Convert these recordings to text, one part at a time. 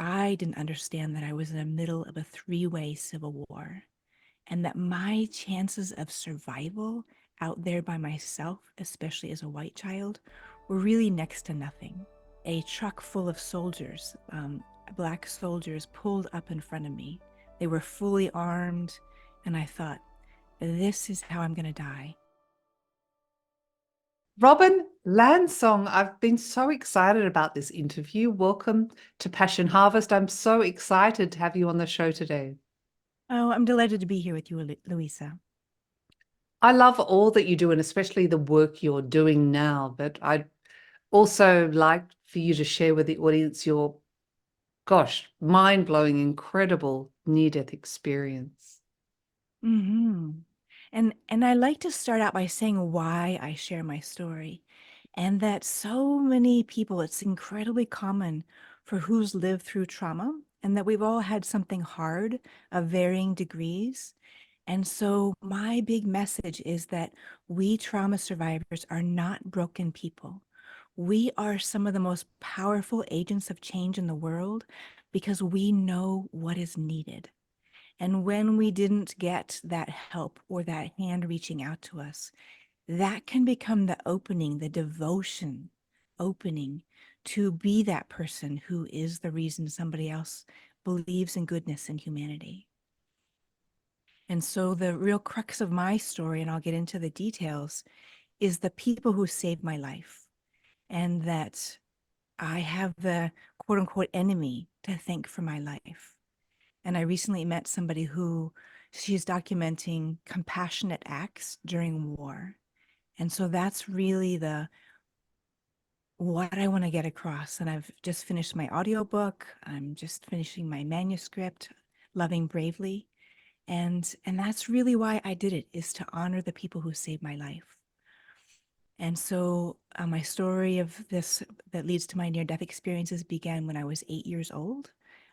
I didn't understand that I was in the middle of a three-way civil war and that my chances of survival out there by myself, especially as a white child, were really next to nothing. A truck full of soldiers, black soldiers, pulled up in front of me. They were fully armed, and I thought, this is how I'm going to die. Robin Landsong, I've been so excited about this interview. Welcome to Passion Harvest. I'm so excited to have you on the show today. Oh, I'm delighted to be here with you, Luisa. I love all that you do, and especially the work you're doing now. But I'd also like for you to share with the audience your, mind-blowing, incredible near-death experience. Mm-hmm. And I like to start out by saying why I share my story, and that so many people, it's incredibly common for who's lived through trauma, and that we've all had something hard of varying degrees. And so my big message is that we trauma survivors are not broken people. We are some of the most powerful agents of change in the world because we know what is needed. And when we didn't get that help or that hand reaching out to us, that can become the opening, the devotion opening to be that person who is the reason somebody else believes in goodness and humanity. And so the real crux of my story, and I'll get into the details, is the people who saved my life, and that I have the quote unquote enemy to thank for my life. And I recently met somebody who she's documenting compassionate acts during war. And so that's really the what I want to get across. And I've just finished my audiobook. I'm just finishing my manuscript, Loving Bravely. And that's really why I did it, is to honor the people who saved my life. And so my story of this that leads to my near-death experiences began when I was 8 years old.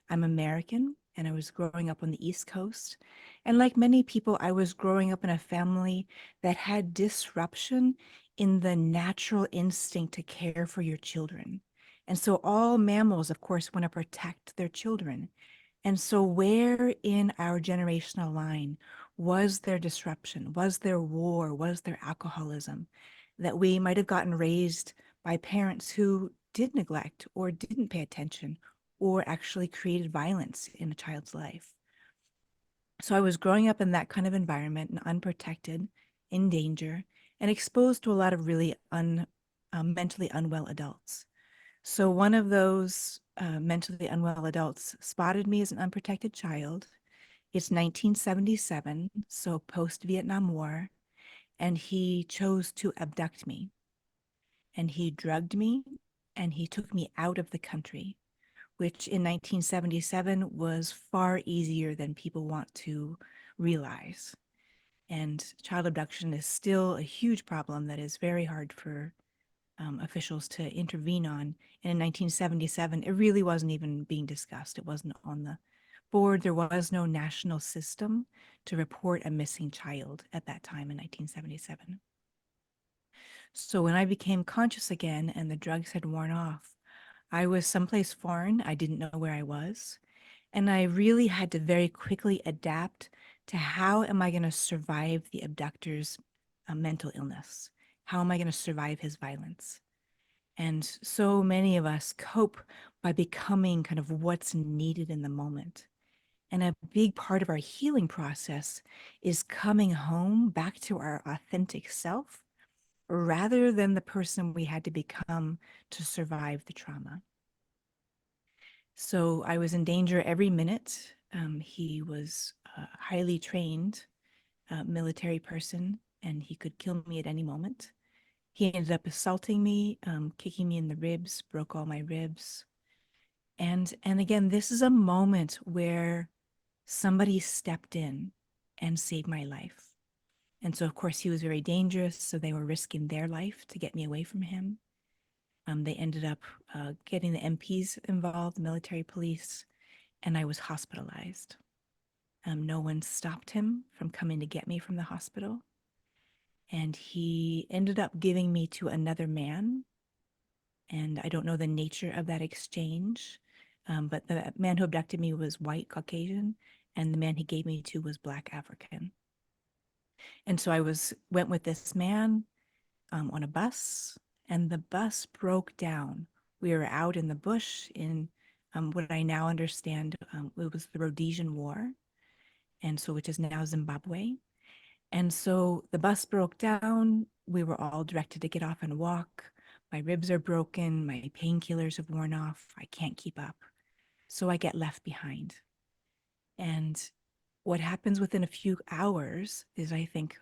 I'm American, and I was growing up on the East Coast. And like many people, I was growing up in a family that had disruption in the natural instinct to care for your children. And so all mammals, of course, want to protect their children. And so where in our generational line was there disruption? Was there war? Was there alcoholism? That we might have gotten raised by parents who did neglect or didn't pay attention or actually created violence in a child's life. So I was growing up in that kind of environment and unprotected, in danger, and exposed to a lot of really mentally unwell adults. So one of those mentally unwell adults spotted me as an unprotected child. It's 1977, so post-Vietnam War, and he chose to abduct me. And he drugged me, and he took me out of the country, which in 1977 was far easier than people want to realize. And child abduction is still a huge problem that is very hard for officials to intervene on. And in 1977, it really wasn't even being discussed. It wasn't on the board. There was no national system to report a missing child at that time in 1977. So when I became conscious again and the drugs had worn off, I was someplace foreign. I didn't know where I was. And I really had to very quickly adapt to how am I going to survive the abductor's mental illness? How am I going to survive his violence? And so many of us cope by becoming kind of what's needed in the moment. And a big part of our healing process is coming home back to our authentic self rather than the person we had to become to survive the trauma. So I was in danger every minute. He was a highly trained military person, and he could kill me at any moment. He ended up assaulting me, kicking me in the ribs, broke all my ribs. And again, this is a moment where somebody stepped in and saved my life. And so, of course, he was very dangerous, so they were risking their life to get me away from him. They ended up getting the MPs involved, the military police, and I was hospitalized. No one stopped him from coming to get me from the hospital. And he ended up giving me to another man. And I don't know the nature of that exchange, But the man who abducted me was white Caucasian, and the man he gave me to was Black African. And so I went with this man on a bus, and the bus broke down. We were out in the bush in what I now understand it was the Rhodesian War, and so which is now Zimbabwe. And so the bus broke down. We were all directed to get off and walk. My ribs are broken. My painkillers have worn off. I can't keep up. So I get left behind. And what happens within a few hours is I think,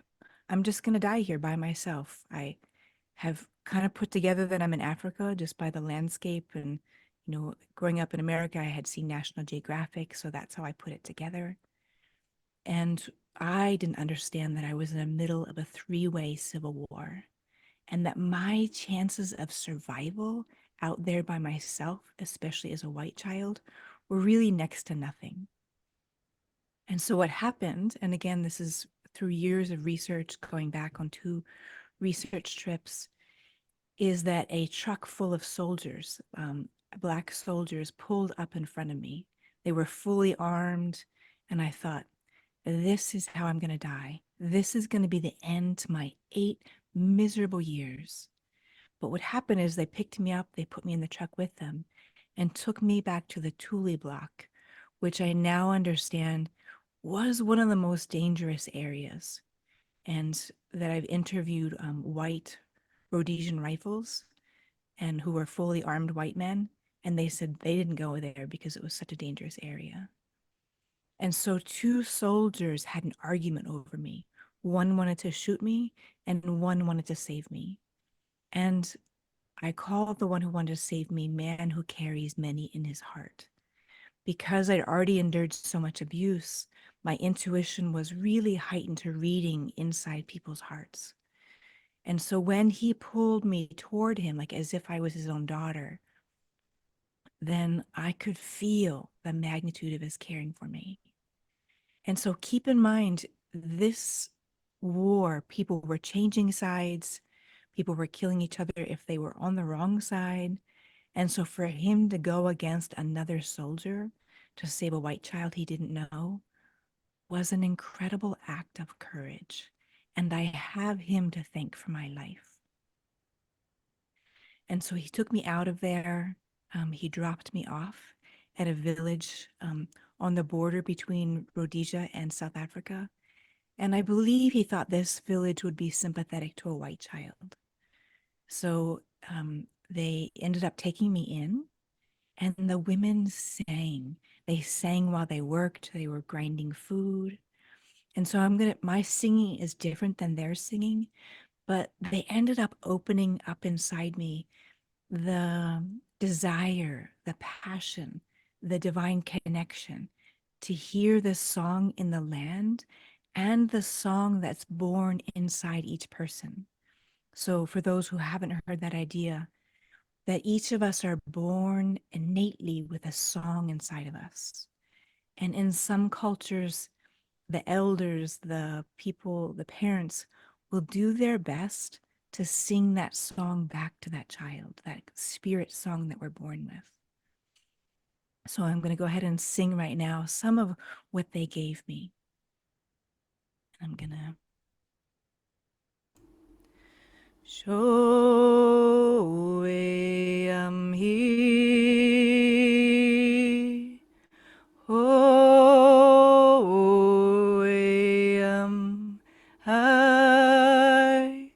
I'm just going to die here by myself. I have kind of put together that I'm in Africa just by the landscape. And, growing up in America, I had seen National Geographic. So that's how I put it together. And I didn't understand that I was in the middle of a three-way civil war and that my chances of survival out there by myself, especially as a white child, were really next to nothing. And so what happened, and again, this is through years of research, going back on 2 research trips, is that a truck full of soldiers, Black soldiers, pulled up in front of me. They were fully armed, and I thought, this is how I'm going to die. This is going to be the end to my 8 miserable years. But what happened is they picked me up, they put me in the truck with them, and took me back to the Thule block, which I now understand was one of the most dangerous areas. And that I've interviewed white Rhodesian rifles and who were fully armed white men. And they said they didn't go there because it was such a dangerous area. And so 2 soldiers had an argument over me. One wanted to shoot me and one wanted to save me. And I called the one who wanted to save me man who carries many in his heart. Because I'd already endured so much abuse, my intuition was really heightened to reading inside people's hearts. And so when he pulled me toward him, like as if I was his own daughter, then I could feel the magnitude of his caring for me. And so keep in mind, this war, people were changing sides, people were killing each other if they were on the wrong side. And so for him to go against another soldier to save a white child he didn't know was an incredible act of courage. And I have him to thank for my life. And so he took me out of there. He dropped me off at a village on the border between Rhodesia and South Africa. And I believe he thought this village would be sympathetic to a white child. So they ended up taking me in, and the women sang. They sang while they worked. They were grinding food. And so my singing is different than their singing, but they ended up opening up inside me the desire, the passion, the divine connection to hear this song in the land and the song that's born inside each person. So for those who haven't heard that idea, that each of us are born innately with a song inside of us. And in some cultures, the elders, the people, the parents will do their best to sing that song back to that child, that spirit song that we're born with. So I'm going to go ahead and sing right now some of what they gave me. I'm going to show am he. Oh, am I.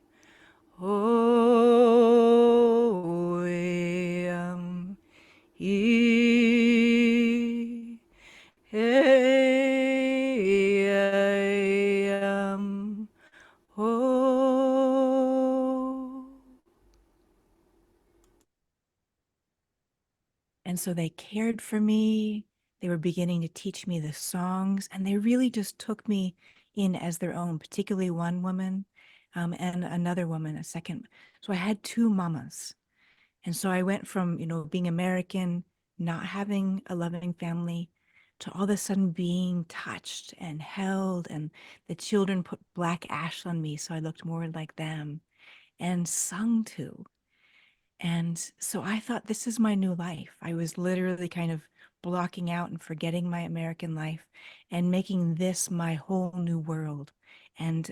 Oh, am he. Hey, I am. Oh. And so they cared for me. They were beginning to teach me the songs, and they really just took me in as their own, particularly one woman and another woman, a second. So I had 2 mamas. And so I went from, being American, not having a loving family, to all of a sudden being touched and held. And the children put black ash on me so I looked more like them and sung to. And so I thought, this is my new life. I was literally kind of blocking out and forgetting my American life and making this my whole new world and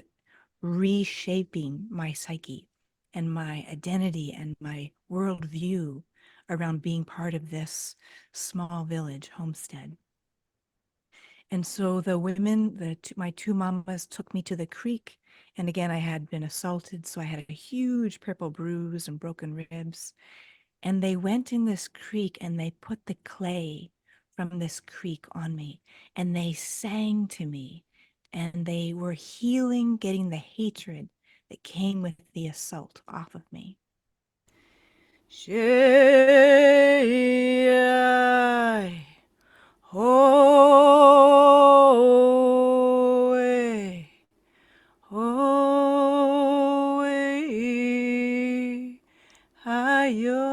reshaping my psyche and my identity and my worldview around being part of this small village homestead. And so the women, my two mamas took me to the creek. And again, I had been assaulted. So I had a huge purple bruise and broken ribs. And they went in this creek and they put the clay from this creek on me. And they sang to me. And they were healing, getting the hatred that came with the assault off of me. Shai, ho, ho, ayo.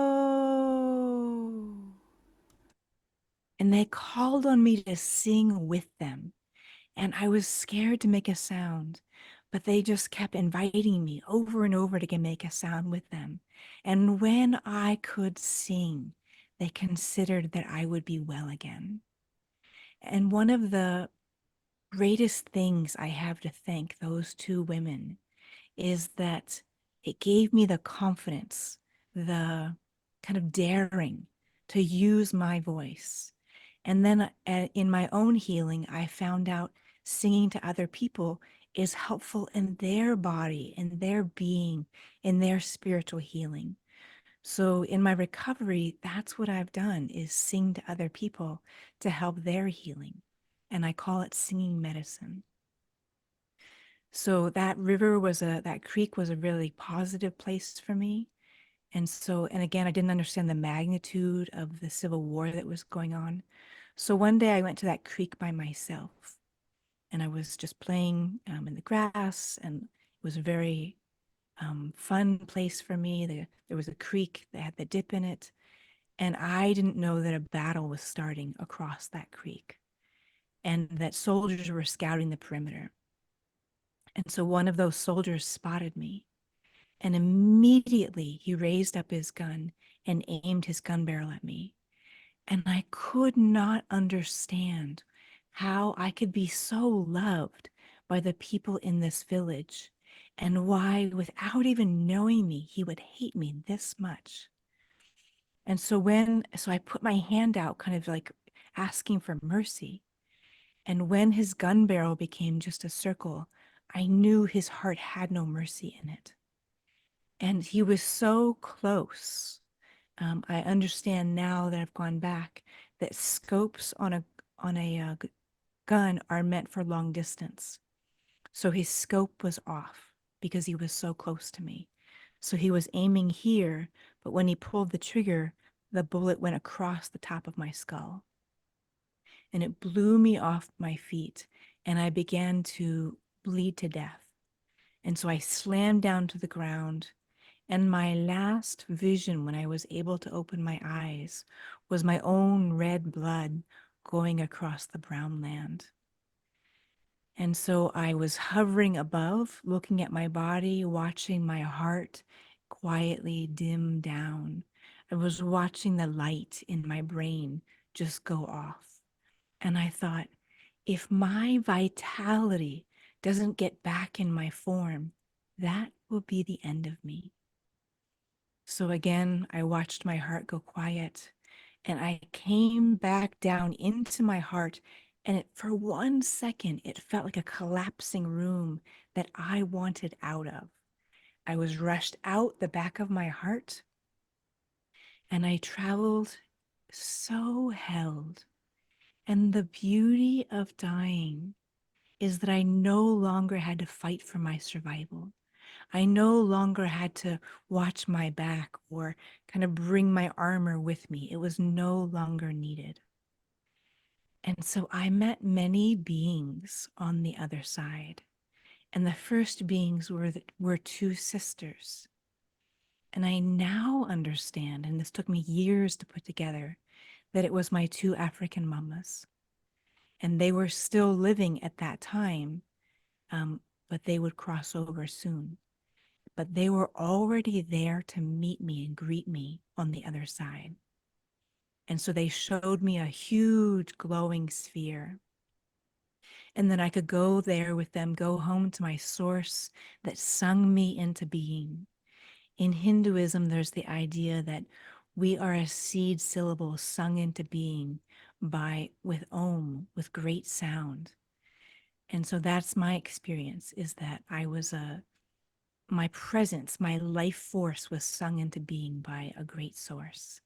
And they called on me to sing with them. And I was scared to make a sound, but they just kept inviting me over and over to make a sound with them. And when I could sing, they considered that I would be well again. And one of the greatest things I have to thank those two women is that it gave me the confidence, the kind of daring to use my voice. And then in my own healing, I found out singing to other people is helpful in their body, in their being, in their spiritual healing. So in my recovery, that's what I've done is sing to other people to help their healing. And I call it singing medicine. So that creek was a really positive place for me. And so, and again, I didn't understand the magnitude of the civil war that was going on. So one day I went to that creek by myself and I was just playing in the grass, and it was a very fun place for me. There was a creek that had the dip in it, and I didn't know that a battle was starting across that creek and that soldiers were scouting the perimeter. And so one of those soldiers spotted me, and immediately he raised up his gun and aimed his gun barrel at me. And I could not understand how I could be so loved by the people in this village and why, without even knowing me, he would hate me this much. And so I put my hand out, kind of like asking for mercy. And when his gun barrel became just a circle, I knew his heart had no mercy in it. And he was so close. I understand now that I've gone back that scopes on a gun are meant for long distance. So his scope was off because he was so close to me. So he was aiming here, but when he pulled the trigger, the bullet went across the top of my skull. And it blew me off my feet, and I began to bleed to death. And so I slammed down to the ground. And my last vision when I was able to open my eyes was my own red blood going across the brown land. And so I was hovering above, looking at my body, watching my heart quietly dim down. I was watching the light in my brain just go off. And I thought, if my vitality doesn't get back in my form, that will be the end of me. So again, I watched my heart go quiet, and I came back down into my heart. And for 1 second, it felt like a collapsing room that I wanted out of. I was rushed out the back of my heart, and I traveled so held. And the beauty of dying is that I no longer had to fight for my survival. I no longer had to watch my back or kind of bring my armor with me. It was no longer needed. And so I met many beings on the other side. And the first beings were two sisters. And I now understand, and this took me years to put together, that it was my two African mamas. And they were still living at that time, but they would cross over soon. But they were already there to meet me and greet me on the other side. And so they showed me a huge glowing sphere. And then I could go there with them, go home to my source that sung me into being. In Hinduism, there's the idea that we are a seed syllable sung into being with Om, with great sound. And so that's my experience, is that my presence, my life force was sung into being by a great source.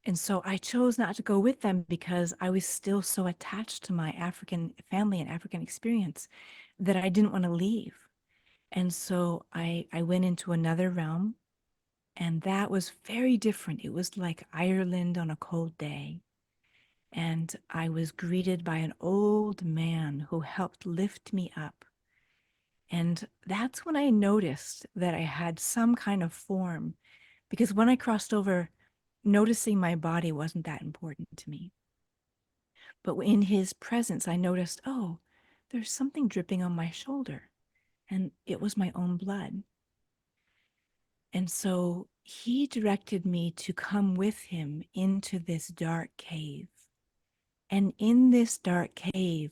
And so I chose not to go with them because I was still so attached to my African family and African experience that I didn't want to leave. And so I went into another realm, and that was very different. It was like Ireland on a cold day. And I was greeted by an old man who helped lift me up. And that's when I noticed that I had some kind of form, because when I crossed over, noticing my body wasn't that important to me. But in his presence, I noticed, oh, there's something dripping on my shoulder. And it was my own blood. And so he directed me to come with him into this dark cave. And in this dark cave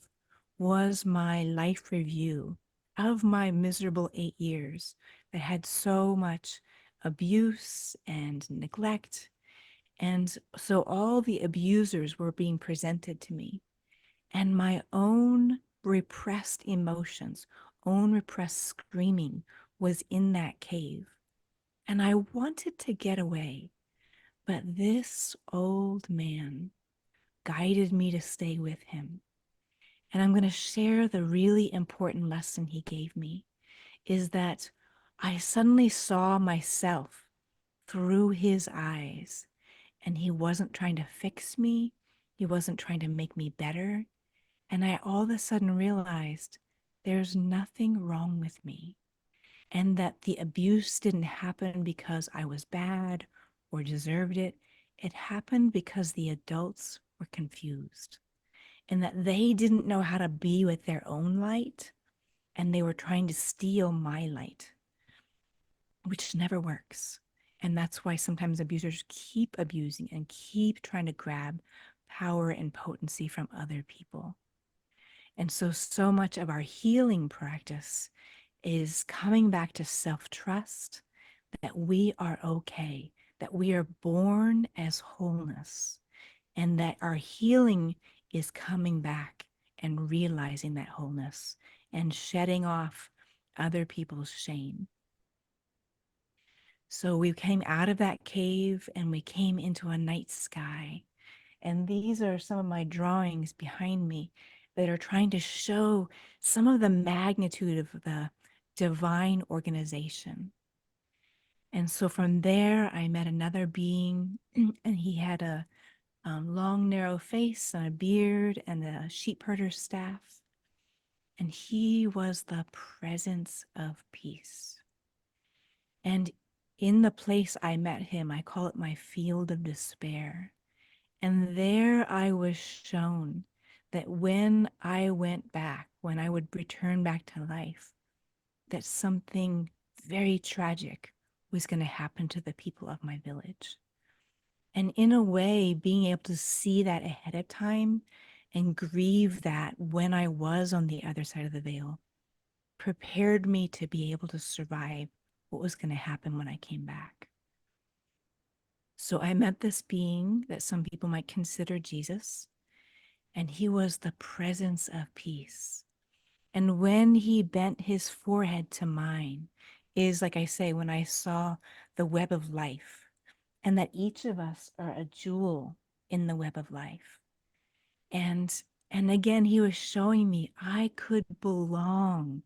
was my life review of my miserable 8 years that had so much abuse and neglect. And so all the abusers were being presented to me, and my own repressed emotions, own repressed screaming was in that cave. And I wanted to get away, but this old man guided me to stay with him. And I'm going to share the really important lesson he gave me, is that I suddenly saw myself through his eyes, and he wasn't trying to fix me. He wasn't trying to make me better. And I all of a sudden realized there's nothing wrong with me, and that the abuse didn't happen because I was bad or deserved it. It happened because the adults were confused, and that they didn't know how to be with their own light, and they were trying to steal my light, which never works. And that's why sometimes abusers keep abusing and keep trying to grab power and potency from other people. And so, so much of our healing practice is coming back to self-trust, that we are okay, that we are born as wholeness, and that our healing is coming back and realizing that wholeness and shedding off other people's shame. So we came out of that cave and we came into a night sky. And these are some of my drawings behind me that are trying to show some of the magnitude of the divine organization. And so from there, I met another being, and he had a long, narrow face and a beard and a sheep herder's staff. And he was the presence of peace. And in the place I met him, I call it my field of despair. And there I was shown that when I went back, when I would return back to life, that something very tragic was going to happen to the people of my village. And in a way, being able to see that ahead of time and grieve that when I was on the other side of the veil prepared me to be able to survive what was going to happen when I came back. So I met this being that some people might consider Jesus, and he was the presence of peace. And when he bent his forehead to mine, is like I say, when I saw the web of life, and that each of us are a jewel in the web of life. And again, he was showing me I could belong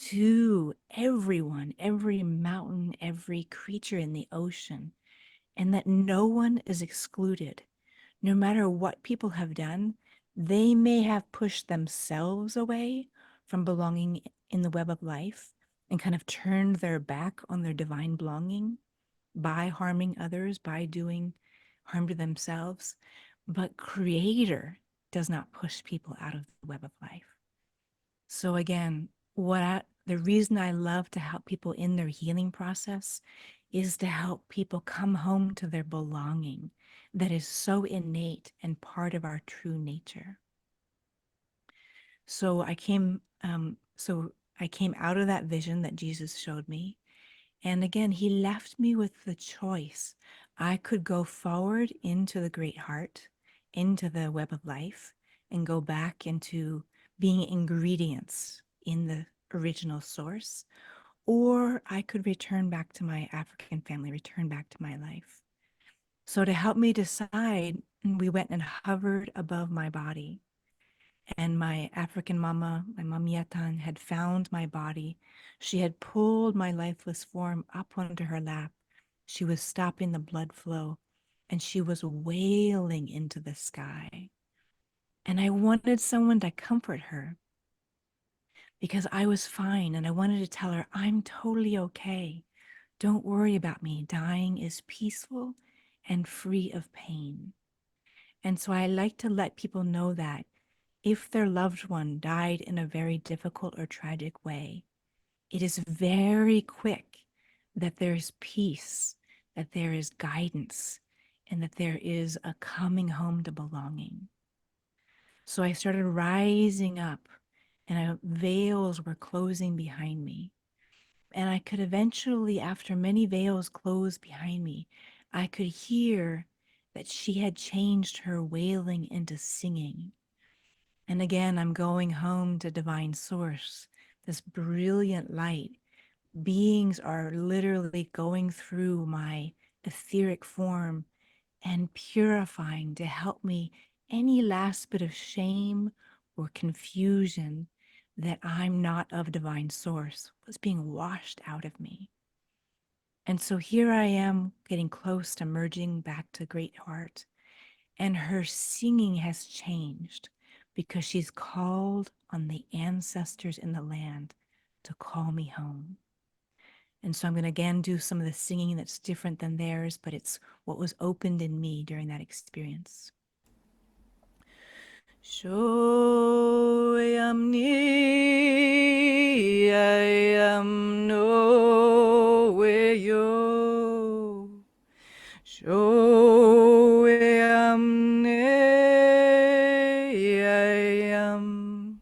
to everyone, every mountain, every creature in the ocean, and that no one is excluded. No matter what people have done, they may have pushed themselves away from belonging in the web of life and kind of turned their back on their divine belonging by harming others, by doing harm to themselves. But Creator does not push people out of the web of life. So again, the reason I love to help people in their healing process is to help people come home to their belonging, that is so innate and part of our true nature. So I came out of that vision that Jesus showed me. And again, he left me with the choice. I could go forward into the great heart, into the web of life, and go back into being ingredients in the original source, or I could return back to my African family, return back to my life. So to help me decide, we went and hovered above my body. And my African mama, my Mamiatan, had found my body. She had pulled my lifeless form up onto her lap. She was stopping the blood flow, and she was wailing into the sky. And I wanted someone to comfort her because I was fine. And I wanted to tell her, I'm totally okay. Don't worry about me. Dying is peaceful and free of pain. And so I like to let people know that if their loved one died in a very difficult or tragic way, it is very quick that there is peace, that there is guidance, and that there is a coming home to belonging. So I started rising up, and veils were closing behind me. And I could eventually, after many veils closed behind me, I could hear that she had changed her wailing into singing. And again, I'm going home to divine source, this brilliant light. Beings are literally going through my etheric form and purifying to help me any last bit of shame or confusion that I'm not of divine source was being washed out of me. And so here I am getting close to merging back to Great Heart. And her singing has changed because she's called on the ancestors in the land to call me home. And so I'm going to again do some of the singing that's different than theirs, but it's what was opened in me during that experience. Shoyamni ayam no way yo. Shoyamne ayam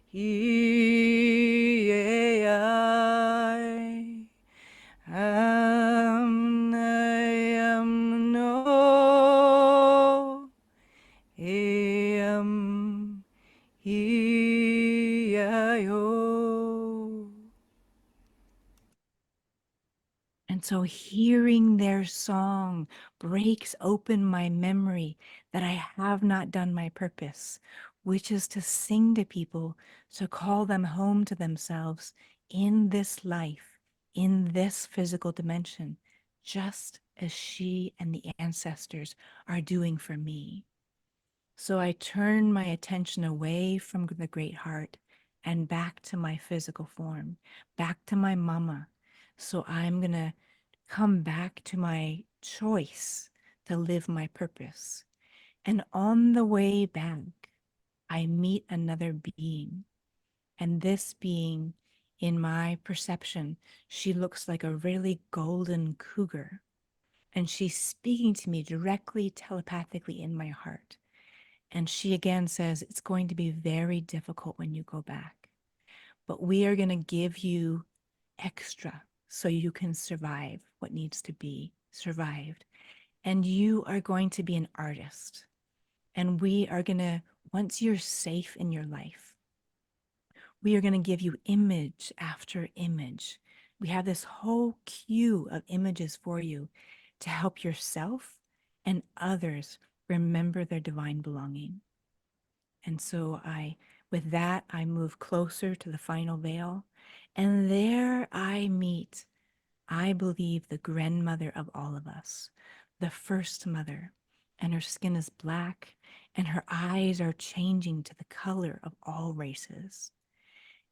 he ay. Ayam no am Hiyayo. And so hearing their song breaks open my memory that I have not done my purpose, which is to sing to people, to call them home to themselves in this life, in this physical dimension, just as she and the ancestors are doing for me. So I turn my attention away from the great heart and back to my physical form, back to my mama. So I'm going to come back to my choice to live my purpose. And on the way back, I meet another being. And this being, in my perception, she looks like a really golden cougar. And she's speaking to me directly, telepathically in my heart. And she again says, it's going to be very difficult when you go back, but we are going to give you extra so you can survive what needs to be survived. And you are going to be an artist. And we are going to, once you're safe in your life, we are going to give you image after image. We have this whole queue of images for you to help yourself and others remember their divine belonging. And so with that, I move closer to the final veil. And there I meet, I believe, the grandmother of all of us, the first mother. And her skin is black, and her eyes are changing to the color of all races.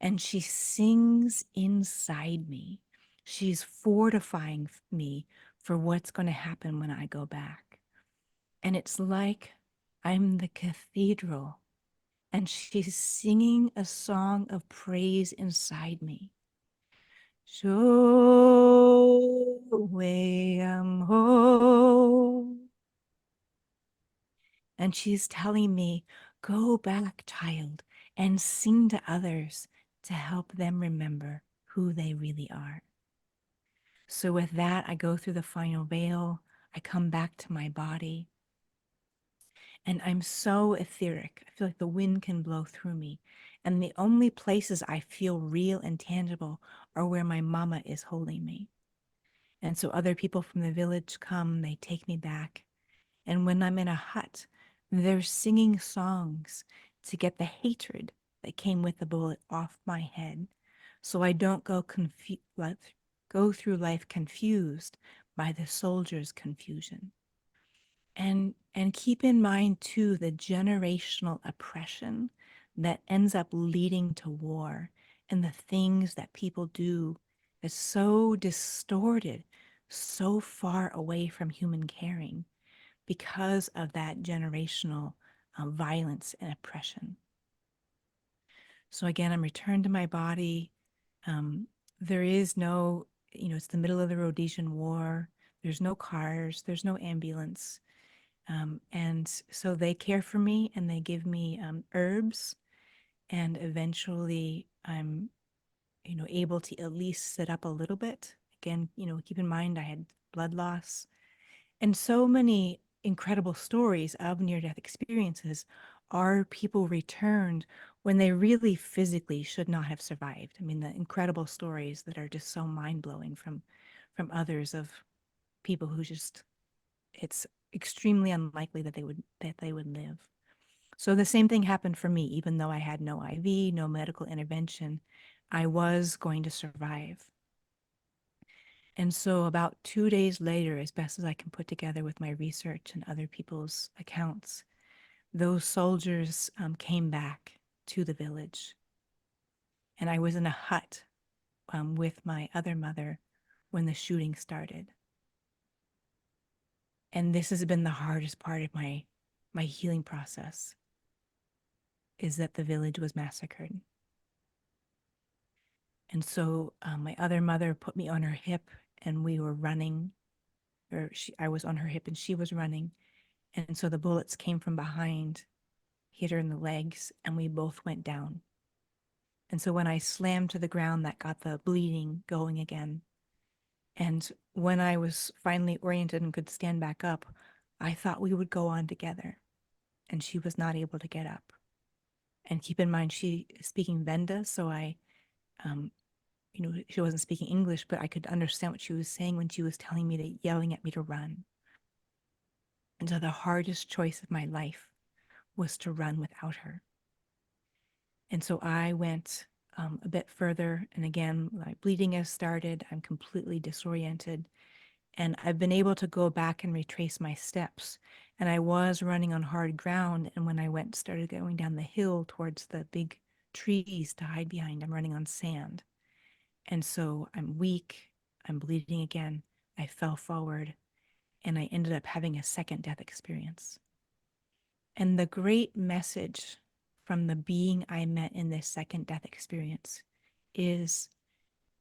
And she sings inside me. She's fortifying me for what's going to happen when I go back. And it's like I'm the cathedral and she's singing a song of praise inside me. So way I'm home. And she's telling me, go back, child, and sing to others to help them remember who they really are. So, with that, I go through the final veil. I come back to my body, and I'm so etheric. I feel like the wind can blow through me. And the only places I feel real and tangible are where my mama is holding me. And so, other people from the village come, they take me back. And when I'm in a hut, they're singing songs to get the hatred that came with the bullet off my head, so I don't go through life confused by the soldiers' confusion. And keep in mind too the generational oppression that ends up leading to war and the things that people do that's so distorted, so far away from human caring because of that generational violence and oppression. So again, I'm returned to my body. Um, there is no, it's the middle of the Rhodesian War. There's no cars, there's no ambulance. And so they care for me and they give me herbs. And eventually I'm, able to at least sit up a little bit. Again, keep in mind I had blood loss. And so many incredible stories of near death experiences are people returned when they really physically should not have survived. I mean, the incredible stories that are just so mind blowing from others of people who just it's extremely unlikely that they would live. So the same thing happened for me, even though I had no IV, no medical intervention, I was going to survive. And so, about 2 days later, as best as I can put together with my research and other people's accounts, those soldiers came back to the village. And I was in a hut with my other mother when the shooting started. And this has been the hardest part of my healing process is that the village was massacred. And so my other mother put me on her hip and we were running, I was on her hip and she was running. And so the bullets came from behind, hit her in the legs, and we both went down. And so when I slammed to the ground, that got the bleeding going again. And when I was finally oriented and could stand back up, I thought we would go on together. And she was not able to get up. And keep in mind, she is speaking Venda, so um, she wasn't speaking English, but I could understand what she was saying when she was telling me to, yelling at me to run. And so the hardest choice of my life was to run without her. And so I went a bit further. And again, my bleeding has started. I'm completely disoriented. And I've been able to go back and retrace my steps. And I was running on hard ground. And when I started going down the hill towards the big trees to hide behind, I'm running on sand. And so I'm weak. I'm bleeding again. I fell forward and I ended up having a second death experience. And the great message from the being I met in this second death experience is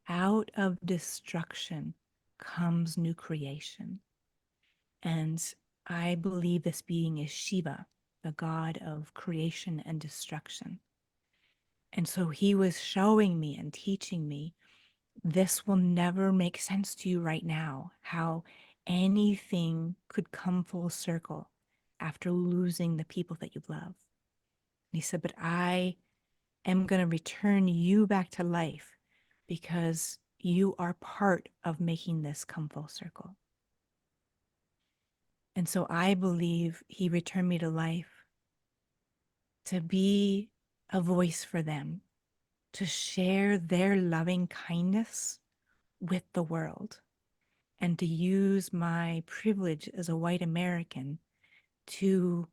out of destruction comes new creation. And I believe this being is Shiva, the god of creation and destruction. And so he was showing me and teaching me this will never make sense to you right now, how anything could come full circle after losing the people that you love. And he said, but I am going to return you back to life because you are part of making this come full circle. And so I believe he returned me to life to be a voice for them, to share their loving kindness with the world, and to use my privilege as a white American to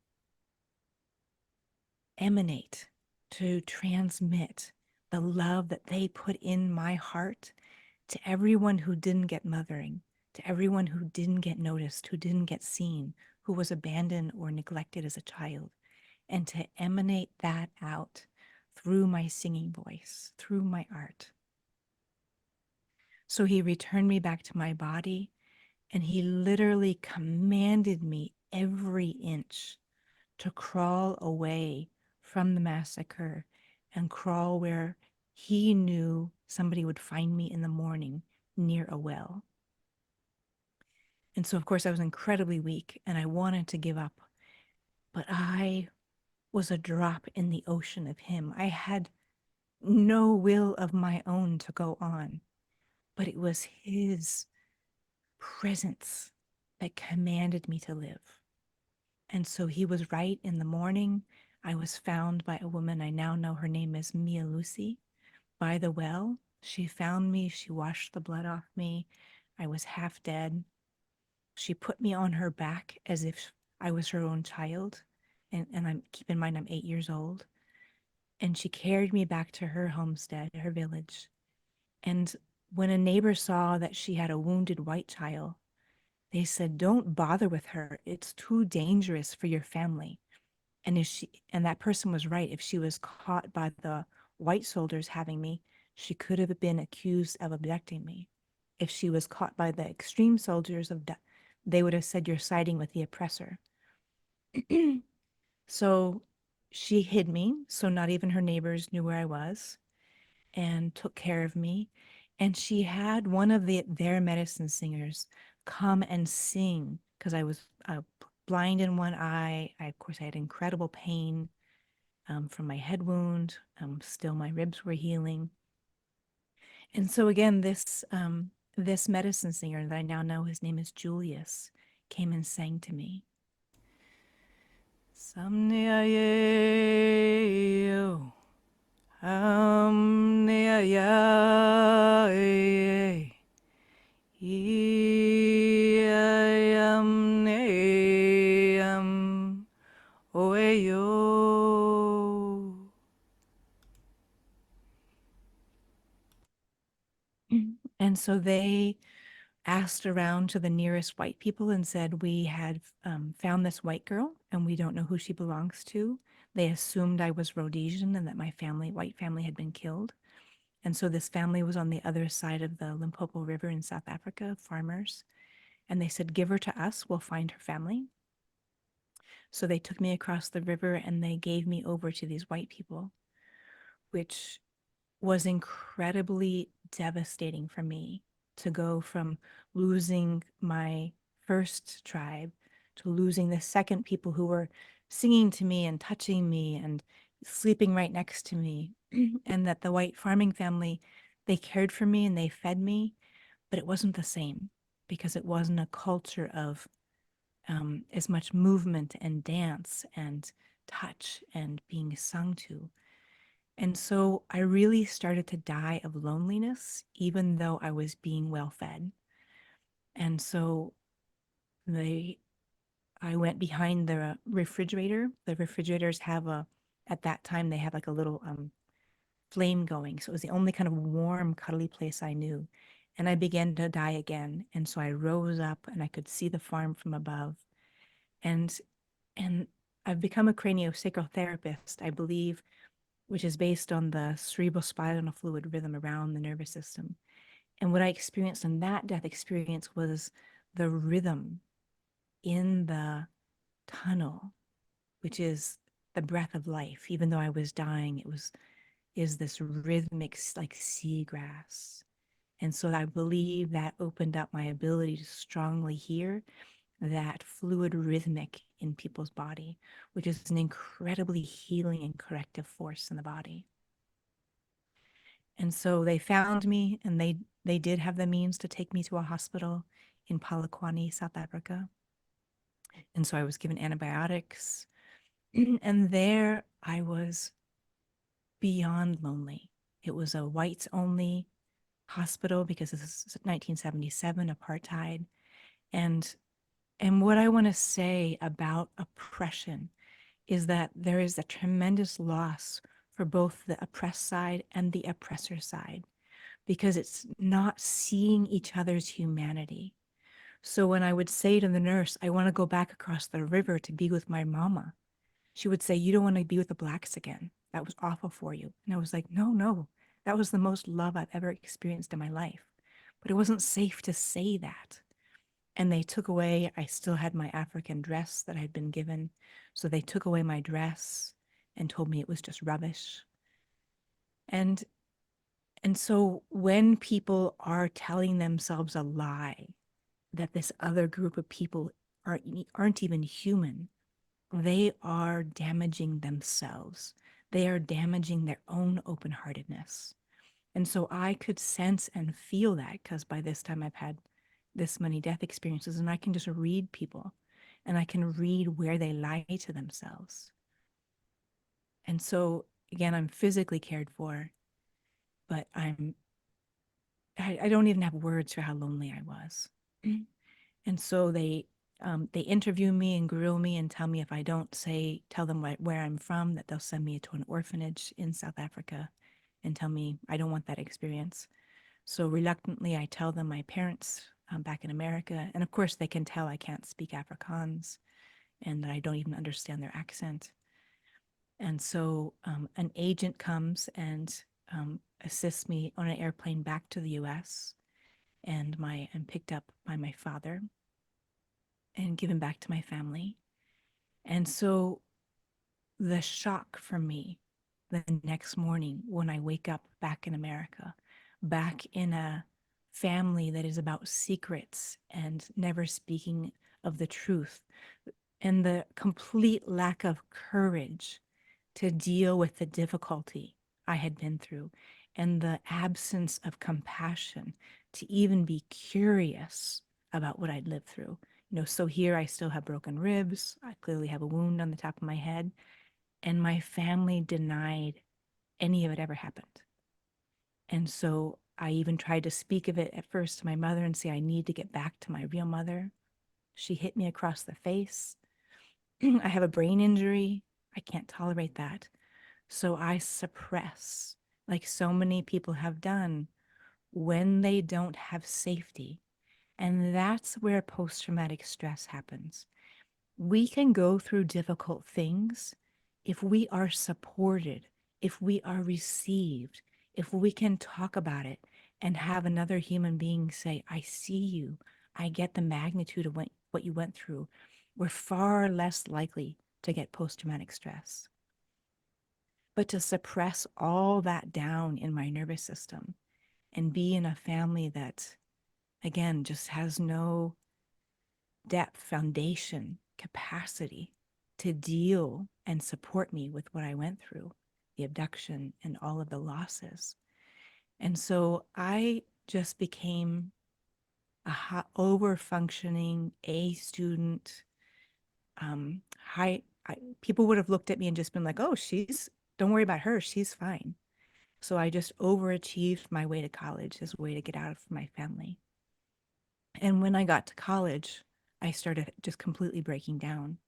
emanate, to transmit the love that they put in my heart to everyone who didn't get mothering, to everyone who didn't get noticed, who didn't get seen, who was abandoned or neglected as a child, and to emanate that out through my singing voice, through my art. So he returned me back to my body, and he literally commanded me every inch to crawl away from the massacre and crawl where he knew somebody would find me in the morning near a well. And so, of course, I was incredibly weak and I wanted to give up, but I was a drop in the ocean of him. I had no will of my own to go on, but it was his presence that commanded me to live. And so he was right. In the morning, I was found by a woman. I now know her name is Mia Lucy by the well. She found me. She washed the blood off me. I was half dead. She put me on her back as if I was her own child. And I'm keep in mind I'm 8 years old. And she carried me back to her homestead, her village. And when a neighbor saw that she had a wounded white child, they said, "Don't bother with her. It's too dangerous for your family." And that person was right. If she was caught by the white soldiers having me, she could have been accused of abducting me. If she was caught by the extreme soldiers they would have said you're siding with the oppressor. So she hid me, so not even her neighbors knew where I was, and took care of me. And she had one of their medicine singers come and sing because I was blind in one eye. Of course, I had incredible pain from my head wound. Still, my ribs were healing. And so again, this medicine singer that I now know, his name is Julius, came and sang to me. Samneaye, amneaye, iamneam, oeyo. And so they asked around to the nearest white people and said, "We had found this white girl and we don't know who she belongs to." They assumed I was Rhodesian and that my family, white family, had been killed. And so this family was on the other side of the Limpopo River in South Africa, farmers. And they said, "Give her to us, we'll find her family." So they took me across the river and they gave me over to these white people, which was incredibly devastating for me to go from losing my first tribe to losing the second people who were singing to me and touching me and sleeping right next to me. And that the white farming family, they cared for me and they fed me, but it wasn't the same because it wasn't a culture of as much movement and dance and touch and being sung to. And so I really started to die of loneliness, even though I was being well fed. And so they, I went behind the refrigerator. The refrigerators have at that time, they had like a little flame going. So it was the only kind of warm, cuddly place I knew. And I began to die again. And so I rose up and I could see the farm from above. And and I've become a craniosacral therapist, I believe, which is based on the cerebrospinal fluid rhythm around the nervous system. And what I experienced in that death experience was the rhythm in the tunnel, which is the breath of life. Even though I was dying, is this rhythmic like seagrass. And so I believe that opened up my ability to strongly hear that fluid rhythmic in people's body, which is an incredibly healing and corrective force in the body. And so they found me and they did have the means to take me to a hospital in Polokwane, South Africa. And so I was given antibiotics. And there I was beyond lonely. It was a whites only hospital because this is 1977 apartheid. And and what I want to say about oppression is that there is a tremendous loss for both the oppressed side and the oppressor side, because it's not seeing each other's humanity. So when I would say to the nurse, "I want to go back across the river to be with my mama," she would say, "You don't want to be with the blacks again. That was awful for you." And I was like, "No, no, that was the most love I've ever experienced in my life." But it wasn't safe to say that. And they took away, I still had my African dress that I'd been given. So they took away my dress and told me it was just rubbish. And and so when people are telling themselves a lie that this other group of people aren't even human, they are damaging themselves. They are damaging their own open-heartedness. And so I could sense and feel that because by this time I've had this many death experiences, and I can just read people and I can read where they lie to themselves. And so again, I'm physically cared for, but I don't even have words for how lonely I was. And so they interview me and grill me and tell me if I don't tell them where I'm from, that they'll send me to an orphanage in South Africa and tell me I don't want that experience. So reluctantly, I tell them my parents back in America. And of course, they can tell I can't speak Afrikaans and that I don't even understand their accent. And so an agent comes and assists me on an airplane back to the US. And I'm picked up by my father and given back to my family. And so the shock for me the next morning when I wake up back in America, back in a family that is about secrets and never speaking of the truth, and the complete lack of courage to deal with the difficulty I had been through, and the absence of compassion to even be curious about what I'd lived through. So here I still have broken ribs. I clearly have a wound on the top of my head. And my family denied any of it ever happened. And so I even tried to speak of it at first to my mother and say, I need to get back to my real mother. She hit me across the face. I have a brain injury. I can't tolerate that. So I suppress, like so many people have done when they don't have safety. And that's where post-traumatic stress happens. We can go through difficult things if we are supported, if we are received, if we can talk about it and have another human being say, I see you, I get the magnitude of what you went through. We're far less likely to get post-traumatic stress. But to suppress all that down in my nervous system and be in a family that, again, just has no depth, foundation, capacity to deal and support me with what I went through, the abduction and all of the losses. And so I just became over functioning A student. People would have looked at me and just been like, oh, don't worry about her. She's fine. So I just overachieved my way to college as a way to get out of my family. And when I got to college, I started just completely breaking down.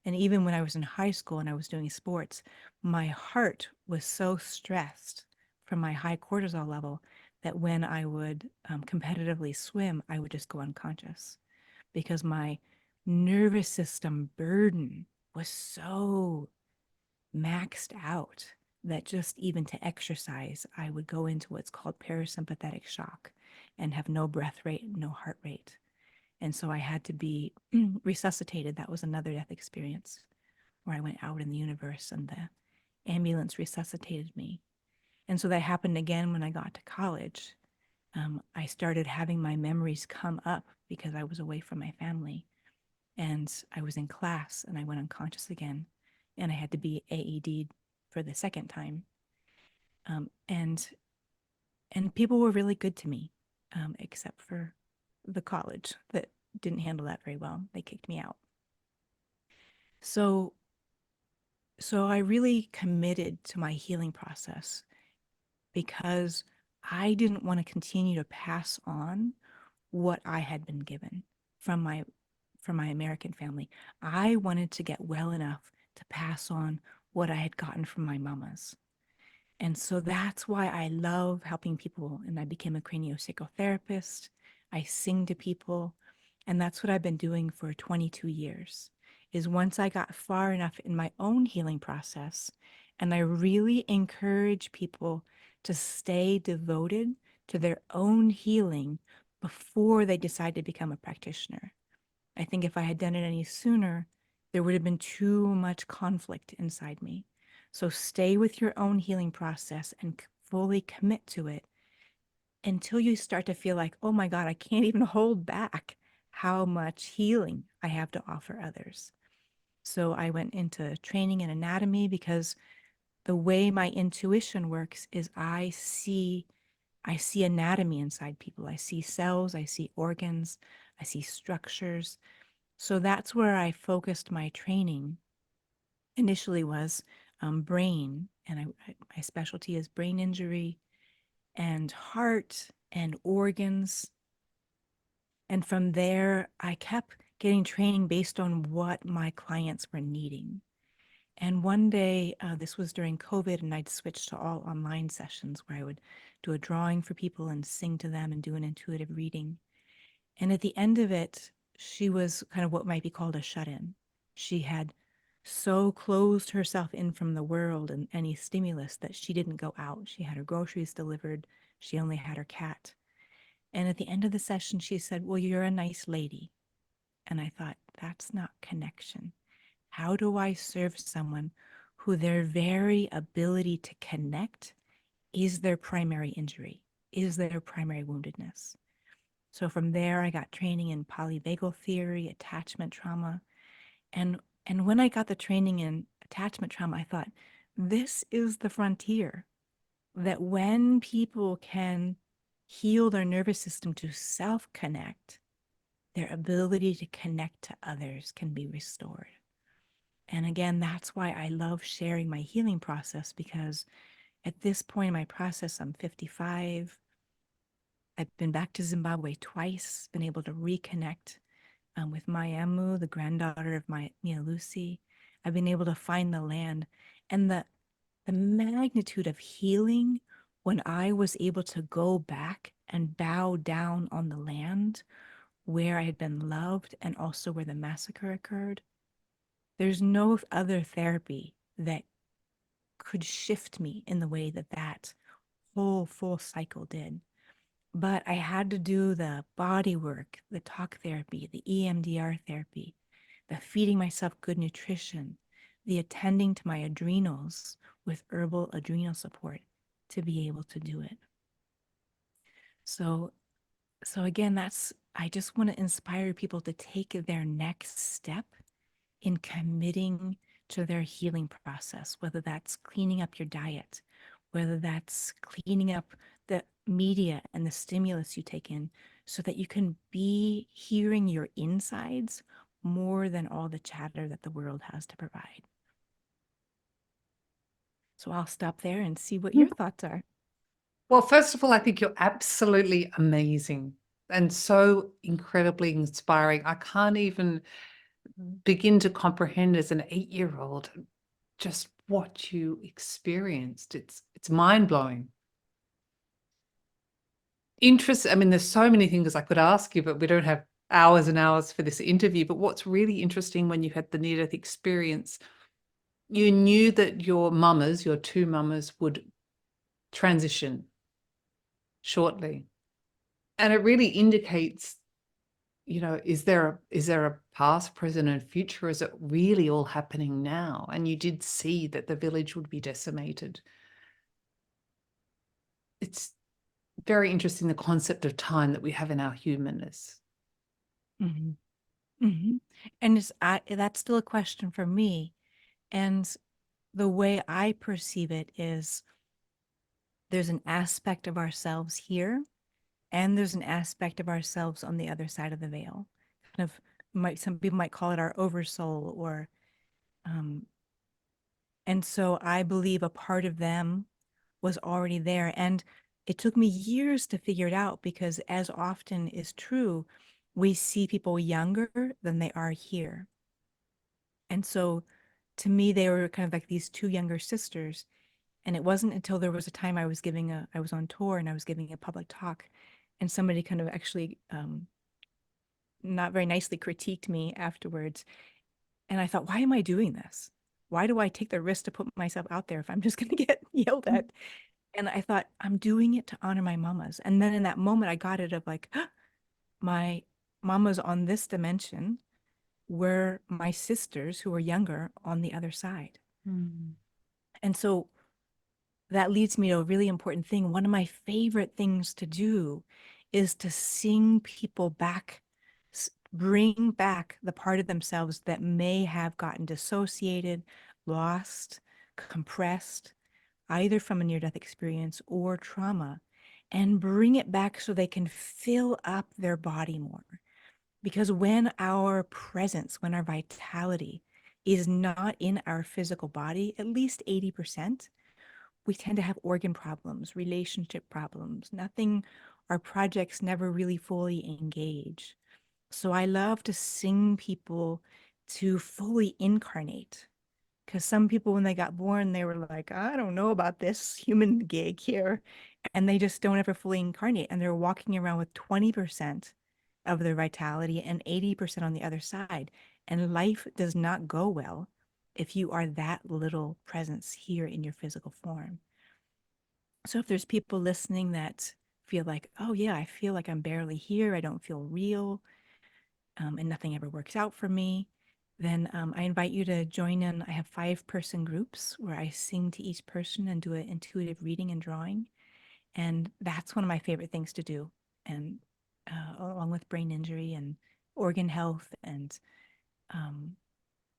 And even when I was in high school and I was doing sports, my heart was so stressed from my high cortisol level that when I would competitively swim, I would just go unconscious because my nervous system burden was so maxed out that just even to exercise, I would go into what's called parasympathetic shock and have no breath rate, no heart rate. And so I had to be resuscitated. That was another death experience where I went out in the universe and the ambulance resuscitated me. And so that happened again when I got to college. I started having my memories come up because I was away from my family. And I was in class and I went unconscious again. And I had to be AED'd for the second time. Um, and and people were really good to me, except for the college that didn't handle that very well. They kicked me out. So so I really committed to my healing process because I didn't want to continue to pass on what I had been given from my American family. I wanted to get well enough to pass on what I had gotten from my mamas. And so that's why I love helping people. And I became a craniosacral therapist. I sing to people. And that's what I've been doing for 22 years, is once I got far enough in my own healing process, and I really encourage people to stay devoted to their own healing before they decide to become a practitioner. I think if I had done it any sooner, there would have been too much conflict inside me. So stay with your own healing process and fully commit to it until you start to feel like, oh my God, I can't even hold back how much healing I have to offer others. So I went into training in anatomy because the way my intuition works is I see anatomy inside people. I see cells, I see organs, I see structures. So that's where I focused my training. Initially was brain, and my specialty is brain injury and heart and organs. And from there, I kept getting training based on what my clients were needing. And one day, this was during COVID, and I'd switched to all online sessions where I would do a drawing for people and sing to them and do an intuitive reading. And at the end of it, she was kind of what might be called a shut-in. She had so closed herself in from the world and any stimulus that she didn't go out. She had her groceries delivered. She only had her cat. And at the end of the session, she said, well, you're a nice lady. And I thought, that's not connection. How do I serve someone who their very ability to connect is their primary injury, is their primary woundedness? So from there, I got training in polyvagal theory, attachment trauma. And, and when I got the training in attachment trauma, I thought, this is the frontier, that when people can heal their nervous system to self-connect, their ability to connect to others can be restored. And again, that's why I love sharing my healing process, because at this point in my process, I'm 55. I've been back to Zimbabwe twice, been able to reconnect with Mayamu, the granddaughter of my Mia Lucy. I've been able to find the land, and the magnitude of healing when I was able to go back and bow down on the land where I had been loved and also where the massacre occurred. There's no other therapy that could shift me in the way that that whole full cycle did. But I had to do the body work, the talk therapy, the EMDR therapy, the feeding myself good nutrition, the attending to my adrenals with herbal adrenal support to be able to do it. So, so again, I just want to inspire people to take their next step in committing to their healing process, whether that's cleaning up your diet, whether that's cleaning up the media and the stimulus you take in, so that you can be hearing your insides more than all the chatter that the world has to provide. So I'll stop there and see what your thoughts are. Well, first of all, I think you're absolutely amazing and so incredibly inspiring. I can't even begin to comprehend as an 8-year-old just what you experienced. It's mind-blowing. I mean, there's so many things I could ask you, but we don't have hours and hours for this interview. But what's really interesting, when you had the near-death experience, you knew that your two mamas, would transition shortly. And it really indicates, is there a past, present, and future? Is it really all happening now? And you did see that the village would be decimated. It's very interesting, the concept of time that we have in our humanness. Mm-hmm. Mm-hmm. And that's still a question for me. And the way I perceive it is there's an aspect of ourselves here, and there's an aspect of ourselves on the other side of the veil. Kind of some people might call it our oversoul, or um, and so I believe a part of them was already there. And it took me years to figure it out, because as often is true, we see people younger than they are here. And so to me, they were kind of like these two younger sisters. And it wasn't until there was a time I was on tour and I was giving a public talk, and somebody kind of actually not very nicely critiqued me afterwards. And I thought, why am I doing this? Why do I take the risk to put myself out there if I'm just going to get yelled at? And I thought, I'm doing it to honor my mamas. And then in that moment, I got it of like, my mama's on this dimension. were my sisters who were younger on the other side. Mm. And so that leads me to a really important thing. One of my favorite things to do is to sing people back, bring back the part of themselves that may have gotten dissociated, lost, compressed, either from a near-death experience or trauma, and bring it back so they can fill up their body more. Because when our presence, when our vitality is not in our physical body, at least 80%, we tend to have organ problems, relationship problems, nothing, our projects never really fully engage. So I love to sing people to fully incarnate. Because some people, when they got born, they were like, I don't know about this human gig here. And they just don't ever fully incarnate. And they're walking around with 20% of their vitality and 80% on the other side. And life does not go well if you are that little presence here in your physical form. So if there's people listening that feel like, oh yeah, I feel like I'm barely here, I don't feel real, and nothing ever works out for me, then I invite you to join in. I have 5-person groups where I sing to each person and do an intuitive reading and drawing. And that's one of my favorite things to do. And along with brain injury and organ health and um,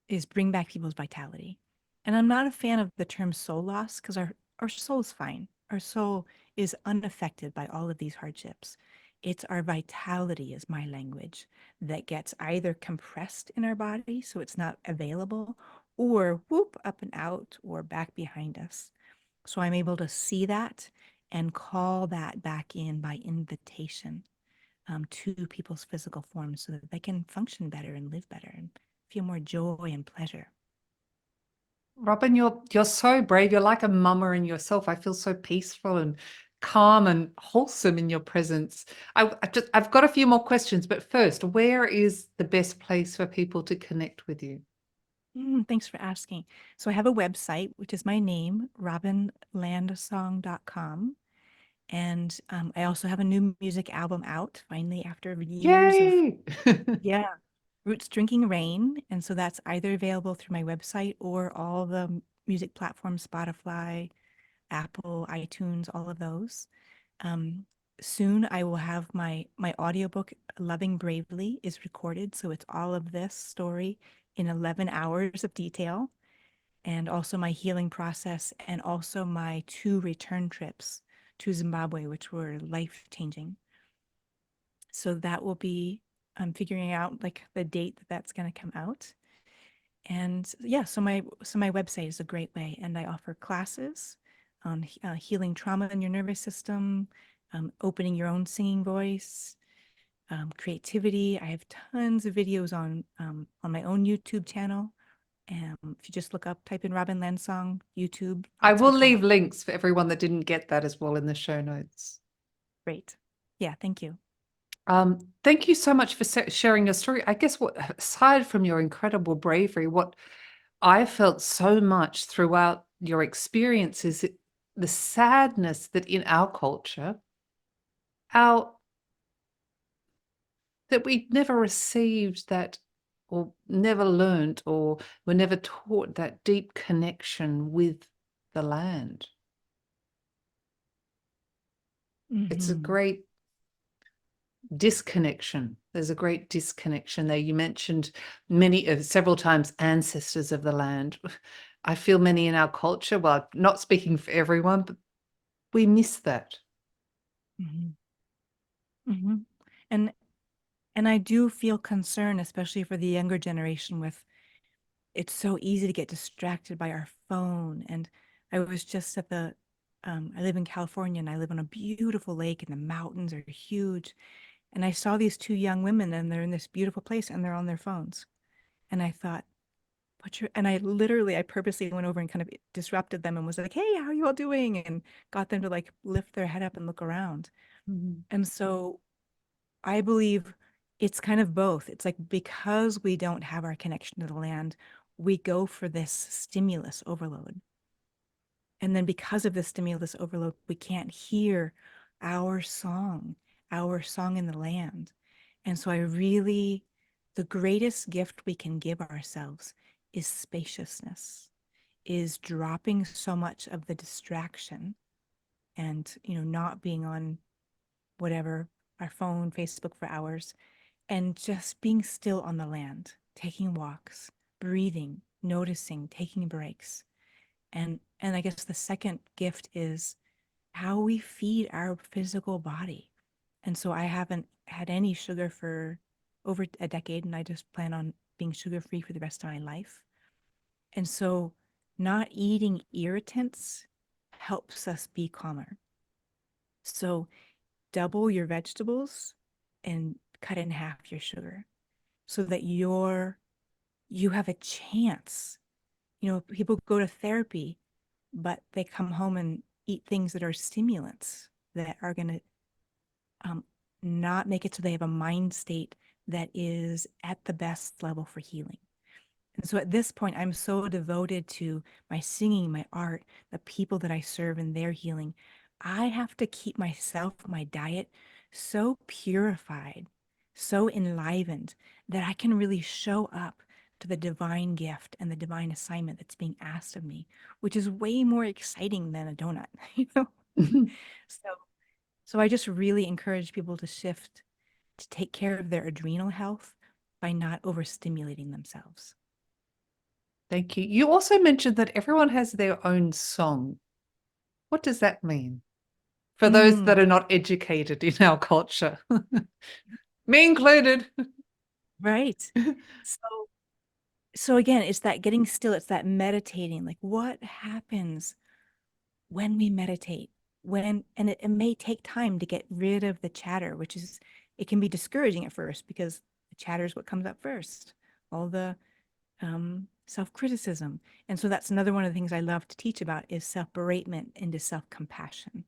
is bring back people's vitality. And I'm not a fan of the term soul loss because our soul is fine. Our soul is unaffected by all of these hardships. It's our vitality, is my language, that gets either compressed in our body so it's not available, or whoop up and out or back behind us. So I'm able to see that and call that back in by invitation to people's physical forms so that they can function better and live better and feel more joy and pleasure. Robin, you're so brave. You're like a mama in yourself. I feel so peaceful and calm and wholesome in your presence. I've got a few more questions, but first, where is the best place for people to connect with you? Thanks for asking. So I have a website, which is my name, robinlandsong.com. And I also have a new music album out finally after years of, Yay! yeah, Roots Drinking Rain. And so that's either available through my website or all the music platforms, Spotify, Apple, iTunes, all of those. Um, Soon I will have my audiobook, Loving Bravely, is recorded. So it's all of this story in 11 hours of detail, and also my healing process, and also my 2 return trips to Zimbabwe, which were life-changing. So that will be, I'm figuring out like the date that that's going to come out. And yeah, so my website is a great way, and I offer classes on healing trauma in your nervous system, opening your own singing voice, creativity. I have tons of videos on my own YouTube channel. If you just look up, type in Robin Landsong YouTube, I that's will will come leave up. links for everyone that didn't get that as well in the show notes. Great. Yeah, thank you. Thank you so much for sharing your story. I guess aside from your incredible bravery, what I felt so much throughout your experience is the sadness that in our culture, our that we never received that or never learnt or were never taught that deep connection with the land. It's a Hmm. great disconnection. There's a great disconnection there. You mentioned several times ancestors of the land. I feel many in our culture, well, not speaking for everyone, but we miss that. Hmm. Hmm. And and I do feel concern, especially for the younger generation, with it's so easy to get distracted by our phone. And I was just at I live in California and I live on a beautiful lake and the mountains are huge. And I saw these 2 young women and they're in this beautiful place and they're on their phones. And I thought, and I purposely went over and kind of disrupted them and was like, hey, how are you all doing? And got them to like lift their head up and look around. Mhm. And so I believe it's kind of both. It's like because we don't have our connection to the land, we go for this stimulus overload. And then because of the stimulus overload, we can't hear our song, our song in the land. And so I really the greatest gift we can give ourselves is spaciousness, is dropping so much of the distraction and, not being on whatever, our phone, Facebook for hours, and just being still on the land, taking walks, breathing, noticing, taking breaks. And I guess the second gift is how we feed our physical body. And so I haven't had any sugar for over a decade, and I just plan on being sugar free for the rest of my life. And so not eating irritants helps us be calmer. So double your vegetables and cut in half your sugar so that you have a chance. People go to therapy, but they come home and eat things that are stimulants that are going to um, not make it so they have a mind state that is at the best level for healing. And so at this point, I'm so devoted to my singing, my art, the people that I serve in their healing. I have to keep myself, my diet, so purified, so enlivened that I can really show up to the divine gift and the divine assignment that's being asked of me, which is way more exciting than a donut, you know? So, so I just really encourage people to shift to take care of their adrenal health by not overstimulating themselves. Thank you. You also mentioned that everyone has their own song. What does that mean? For those that Mm, are not educated in our culture, me included. right. So, so again, it's that getting still, it's that meditating. Like what happens when we meditate? And it may take time to get rid of the chatter, it can be discouraging at first because the chatter is what comes up first. All the self-criticism. And so that's another one of the things I love to teach about is self-beratement into self-compassion.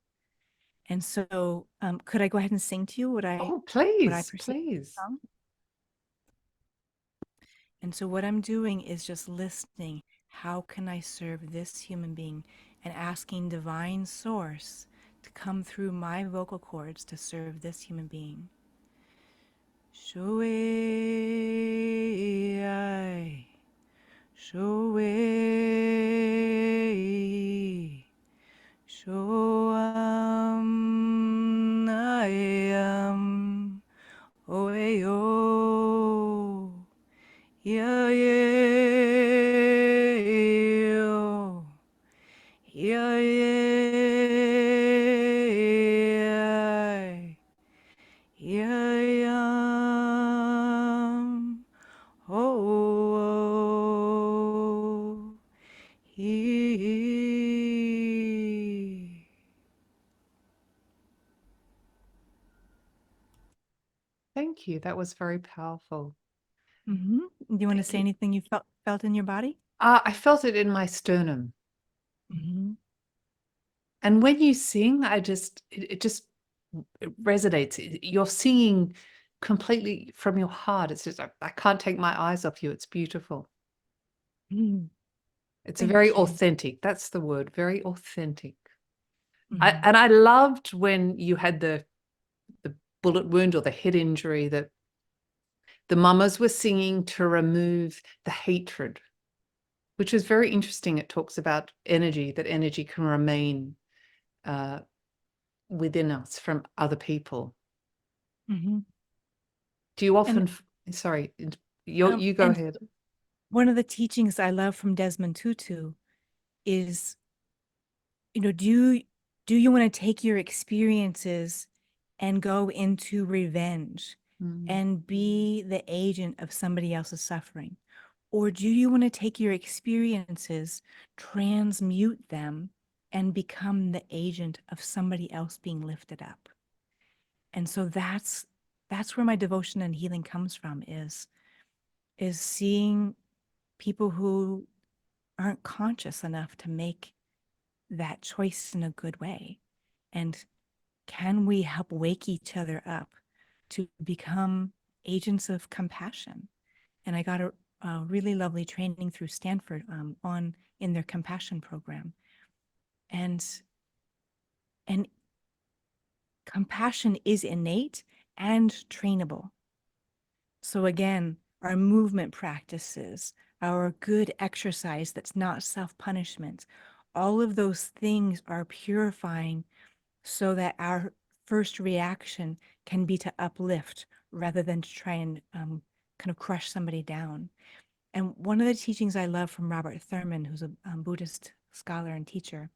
And so, could I go ahead and sing to you Oh, what I please, perceive as please. a song? And so what I'm doing is just listening. How can I serve this human being? And asking divine source to come through my vocal cords to serve this human being. Shui, shui, shoam, I am, oeo. Yeah, yeah, yeah, yeah, yeah, yeah. Oh, oh, he. Thank you. That was very powerful. Mm-hmm. Do you want to Thank say you. anything you felt in your body? I felt it in my sternum. Mm-hmm. And when you sing, it just it resonates. You're singing completely from your heart. It's just, I can't take my eyes off you. It's beautiful. Mm, It's very thank you. authentic. That's the word, very authentic. Mm-hmm. And I loved when you had the bullet wound or the head injury that the mamas were singing to remove the hatred, which is very interesting. It talks about energy, that energy can remain uh, within us from other people. Mm-hmm. Do you And often, sorry, you go and ahead. one of the teachings I love from Desmond Tutu is, do you want to take your experiences and go into revenge Mm. and be the agent of somebody else's suffering? Or do you want to take your experiences, transmute them, and become the agent of somebody else being lifted up? And so that's where my devotion and healing comes from is seeing people who aren't conscious enough to make that choice in a good way. And can we help wake each other up to become agents of compassion? And I got a really lovely training through Stanford on in their compassion program. And and compassion is innate and trainable. So again, our movement practices, our good exercise that's not self-punishment. All of those things are purifying so that our first reaction can be to uplift rather than to try and kind of crush somebody down. And one of the teachings I love from Robert Thurman, who's a Buddhist scholar and teacher,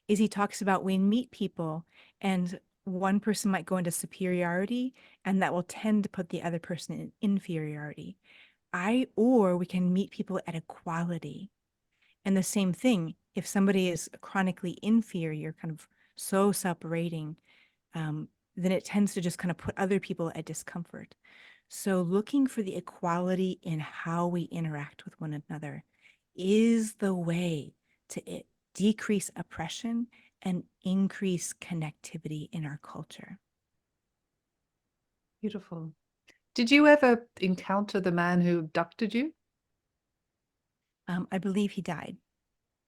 is he talks about we meet people and one person might go into superiority and that will tend to put the other person in inferiority. Or we can meet people at equality. And the same thing, if somebody is chronically inferior, kind of so separating, then it tends to just kind of put other people at discomfort. So looking for the equality in how we interact with one another is the way to decrease oppression and increase connectivity in our culture. Beautiful. Did you ever encounter the man who abducted you? I believe he died.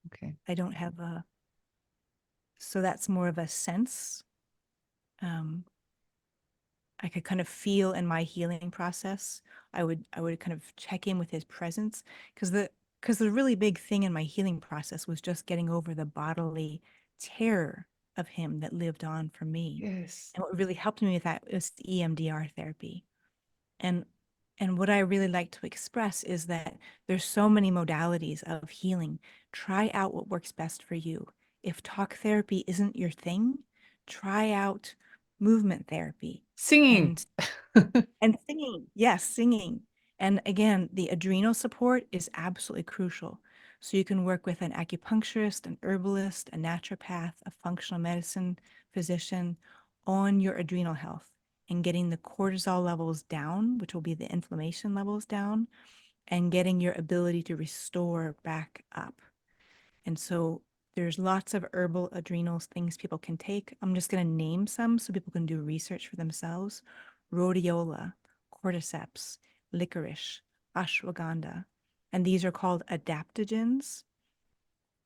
Okay. I don't have a, so that's more of a sense. Um, I could kind of feel in my healing process. I would kind of check in with his presence because the really big thing in my healing process was just getting over the bodily terror of him that lived on for me. Yes. And what really helped me with that was EMDR therapy. And and what I really like to express is that there's so many modalities of healing. Try out what works best for you. If talk therapy isn't your thing, try out movement therapy Singing. and singing. Yes, singing. And again, the adrenal support is absolutely crucial. So you can work with an acupuncturist, an herbalist, a naturopath, a functional medicine physician on your adrenal health and getting the cortisol levels down, which will be the inflammation levels down, and getting your ability to restore back up. And so there's lots of herbal adrenals things people can take. I'm just going to name some so people can do research for themselves. Rhodiola, cordyceps, licorice, ashwagandha. And these are called adaptogens.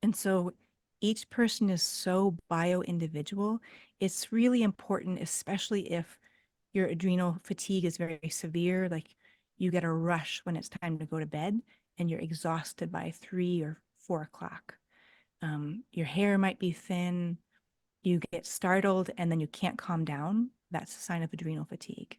And so each person is so bio-individual. It's really important, especially if your adrenal fatigue is very severe, like you get a rush when it's time to go to bed and you're exhausted by 3 or 4 o'clock. Your hair might be thin, you get startled, and then you can't calm down. That's a sign of adrenal fatigue.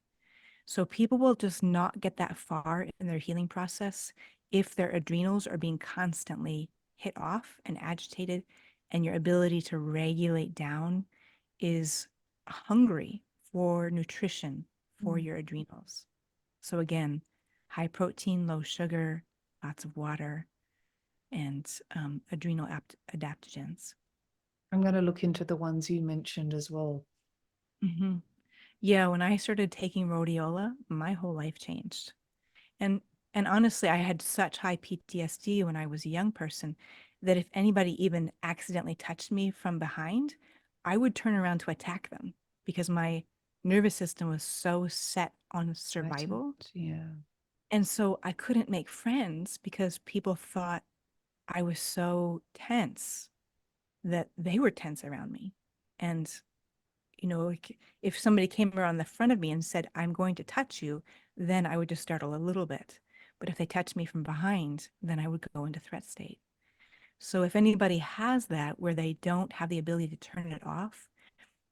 So people will just not get that far in their healing process if their adrenals are being constantly hit off and agitated, and your ability to regulate down is hungry for nutrition for Mm. your adrenals. So again, high protein, low sugar, lots of water, and adrenal adaptogens. I'm going to look into the ones you mentioned as well. Hmm. Yeah, when I started taking rhodiola, my whole life changed. And and honestly, I had such high PTSD when I was a young person that if anybody even accidentally touched me from behind, I would turn around to attack them because my nervous system was so set on Right. survival. Yeah. And so I couldn't make friends because people thought I was so tense that they were tense around me. And like, if somebody came around the front of me and said, I'm going to touch you, then I would just startle a little bit. But if they touched me from behind, then I would go into threat state. So if anybody has that where they don't have the ability to turn it off,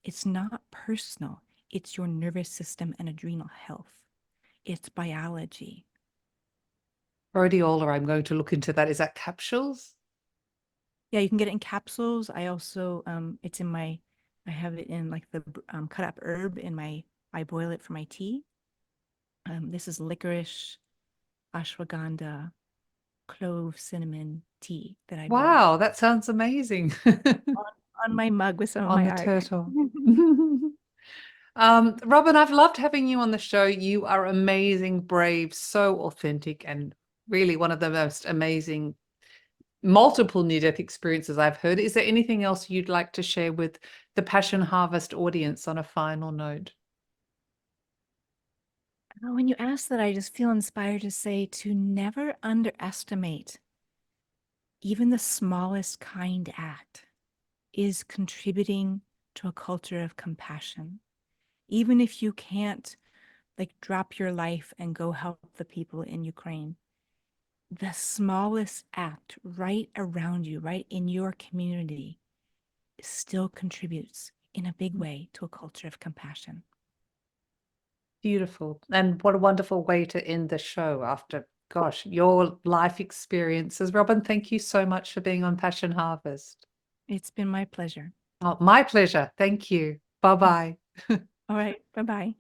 it's not personal. It's your nervous system and adrenal health. It's biology. Rhodiola, I'm going to look into that. Is that capsules? Yeah, you can get it in capsules. I also, it's in I have it in like the cut up herb in I boil it for my tea. This is licorice, ashwagandha, clove, cinnamon tea that I boil Wow, that sounds amazing. on, on my mug with some of On my the art. turtle. Robin, I've loved having you on the show. You are amazing, brave, so authentic, and really one of the most amazing multiple near-death experiences I've heard. Is there anything else you'd like to share with the Passion Harvest audience on a final note? When you ask that, I just feel inspired to say to never underestimate even the smallest kind act is contributing to a culture of compassion. Even if you can't like drop your life and go help the people in Ukraine. The smallest act right around you, right in your community, still contributes in a big way to a culture of compassion. Beautiful. And what a wonderful way to end the show after, gosh, your life experiences. Robin, thank you so much for being on Passion Harvest. It's been my pleasure. Oh, my pleasure. Thank you. Bye-bye. All right. Bye bye.